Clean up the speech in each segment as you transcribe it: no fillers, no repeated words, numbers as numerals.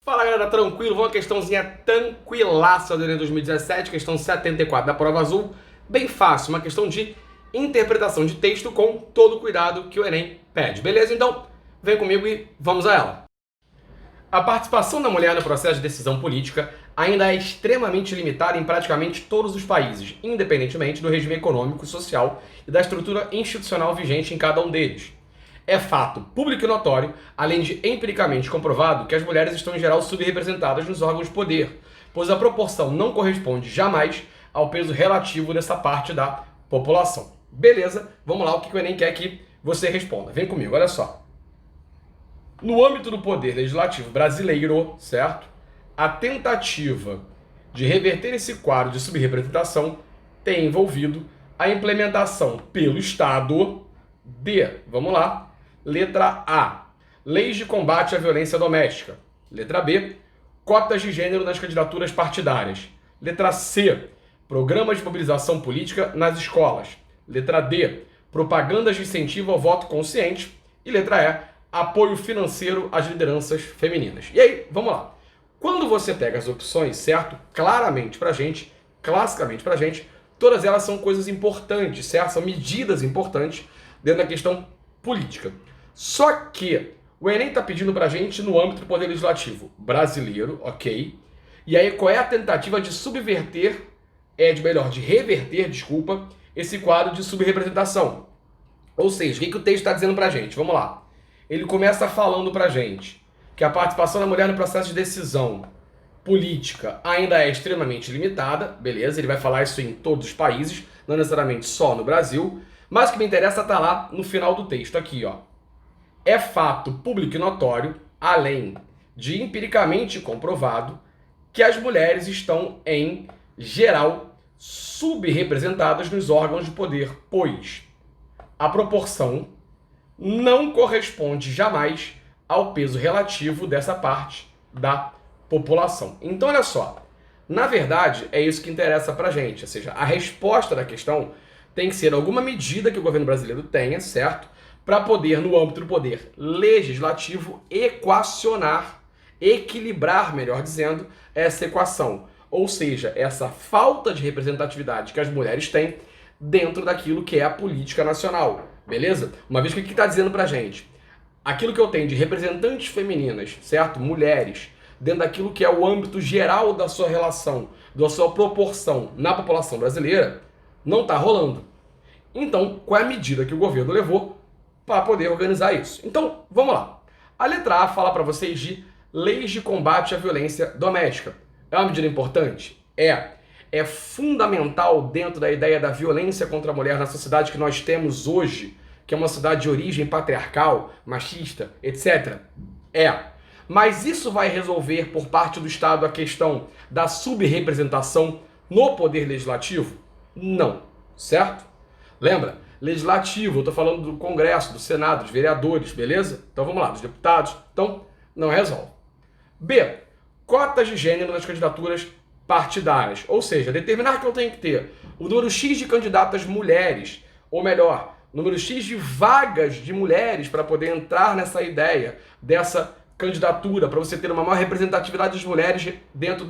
Fala galera, tranquilo? Vamos uma questãozinha tranquilaça do Enem 2017, questão 74 da prova azul, bem fácil, uma questão de interpretação de texto com todo o cuidado que o Enem pede, beleza? Então, vem comigo e vamos a ela. A participação da mulher no processo de decisão política ainda é extremamente limitada em praticamente todos os países, independentemente do regime econômico, social e da estrutura institucional vigente em cada um deles. É fato público e notório, além de empiricamente comprovado, que as mulheres estão em geral subrepresentadas nos órgãos de poder, pois a proporção não corresponde jamais ao peso relativo dessa parte da população. Beleza? Vamos lá, o que o Enem quer que você responda. Vem comigo, olha só. No âmbito do poder legislativo brasileiro, certo? A tentativa de reverter esse quadro de subrepresentação tem envolvido a implementação pelo Estado de, vamos lá, letra A, leis de combate à violência doméstica. Letra B, cotas de gênero nas candidaturas partidárias. Letra C, programas de mobilização política nas escolas. Letra D, propagandas de incentivo ao voto consciente. E letra E, apoio financeiro às lideranças femininas. E aí, vamos lá. Quando você pega as opções, certo? Claramente pra gente, classicamente pra gente, todas elas são coisas importantes, certo? São medidas importantes dentro da questão política. Só que o Enem está pedindo pra gente no âmbito do Poder Legislativo brasileiro, ok? E aí qual é a tentativa de subverter, de reverter, desculpa, esse quadro de subrepresentação? Ou seja, o que o texto está dizendo pra gente? Vamos lá. Ele começa falando pra gente que a participação da mulher no processo de decisão política ainda é extremamente limitada, beleza? Ele vai falar isso em todos os países, não necessariamente só no Brasil, mas o que me interessa está lá no final do texto, aqui, ó. É fato público e notório, além de empiricamente comprovado, que as mulheres estão, em geral, subrepresentadas nos órgãos de poder, pois a proporção não corresponde jamais ao peso relativo dessa parte da população. Então, olha só, na verdade, é isso que interessa pra gente, ou seja, a resposta da questão tem que ser alguma medida que o governo brasileiro tenha, certo? Para poder, no âmbito do poder legislativo, equacionar, equilibrar, melhor dizendo, essa equação. Ou seja, essa falta de representatividade que as mulheres têm dentro daquilo que é a política nacional, beleza? Uma vez que o que está dizendo pra gente? Aquilo que eu tenho de representantes femininas, certo? Mulheres, dentro daquilo que é o âmbito geral da sua relação, da sua proporção na população brasileira, não está rolando. Então, qual é a medida que o governo levou para poder organizar isso? Então, vamos lá. A letra A fala para vocês de leis de combate à violência doméstica. É uma medida importante? É fundamental dentro da ideia da violência contra a mulher na sociedade que nós temos hoje, que é uma sociedade de origem patriarcal, machista, etc. Mas isso vai resolver por parte do Estado a questão da subrepresentação no poder legislativo? Não, certo? Lembra? Legislativo, eu estou falando do Congresso, do Senado, dos vereadores, beleza? Então vamos lá, dos deputados. Então, não resolve. B. Cotas de gênero nas candidaturas partidárias. Ou seja, determinar que eu tenho que ter o número X de candidatas mulheres, ou melhor, o número X de vagas de mulheres para poder entrar nessa ideia dessa candidatura, para você ter uma maior representatividade das mulheres dentro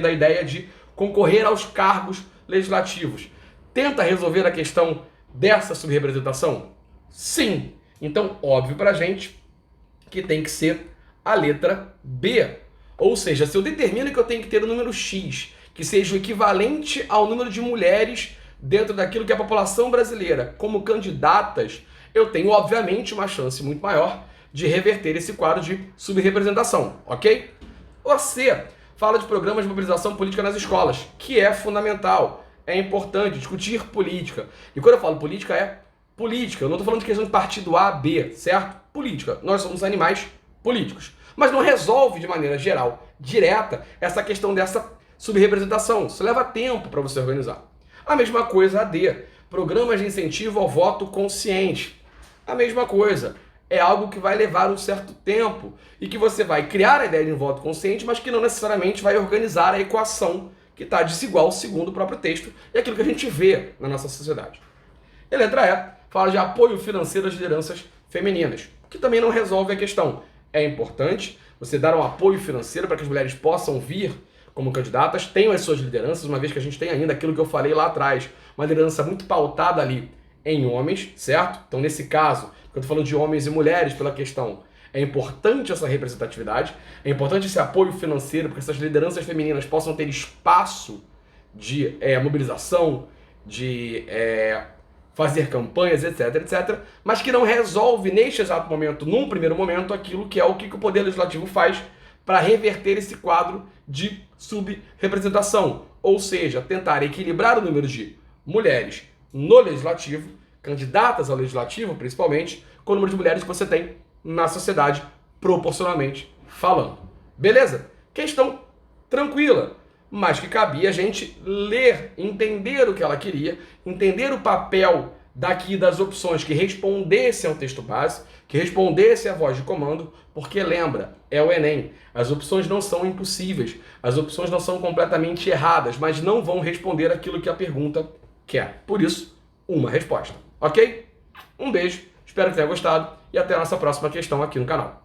da ideia de concorrer aos cargos legislativos. Tenta resolver a questão dessa subrepresentação? Sim. Então, óbvio pra gente que tem que ser a letra B. Ou seja, se eu determino que eu tenho que ter o número X, que seja o equivalente ao número de mulheres dentro daquilo que é a população brasileira como candidatas, eu tenho, obviamente, uma chance muito maior de reverter esse quadro de subrepresentação, ok? O C fala de programas de mobilização política nas escolas, que é fundamental. É importante discutir política. E quando eu falo política, é política. Eu não estou falando de questão de partido A, B, certo? Política. Nós somos animais políticos. Mas não resolve de maneira geral, direta, essa questão dessa subrepresentação. Isso leva tempo para você organizar. A mesma coisa a D. Programas de incentivo ao voto consciente. A mesma coisa. É algo que vai levar um certo tempo e que você vai criar a ideia de um voto consciente, mas que não necessariamente vai organizar a equação que está desigual segundo o próprio texto e aquilo que a gente vê na nossa sociedade. E a letra E fala de apoio financeiro às lideranças femininas, que também não resolve a questão. É importante, você dar um apoio financeiro para que as mulheres possam vir como candidatas, tenham as suas lideranças, uma vez que a gente tem ainda aquilo que eu falei lá atrás, uma liderança muito pautada ali em homens, certo? Então, nesse caso, quando eu tô falando de homens e mulheres pela questão, é importante essa representatividade, é importante esse apoio financeiro para que essas lideranças femininas possam ter espaço de mobilização, de fazer campanhas, etc, etc, mas que não resolve neste exato momento, num primeiro momento, aquilo que é o que o Poder Legislativo faz para reverter esse quadro de subrepresentação, ou seja, tentar equilibrar o número de mulheres no Legislativo, candidatas ao Legislativo principalmente, com o número de mulheres que você tem na sociedade, proporcionalmente falando. Beleza? Questão tranquila, mas que cabia a gente ler, entender o que ela queria, entender o papel daqui das opções que respondessem ao texto base, que respondessem à voz de comando, porque lembra, é o Enem. As opções não são impossíveis, as opções não são completamente erradas, mas não vão responder aquilo que a pergunta quer. Por isso, uma resposta. Ok? Um beijo, espero que tenha gostado e até a nossa próxima questão aqui no canal.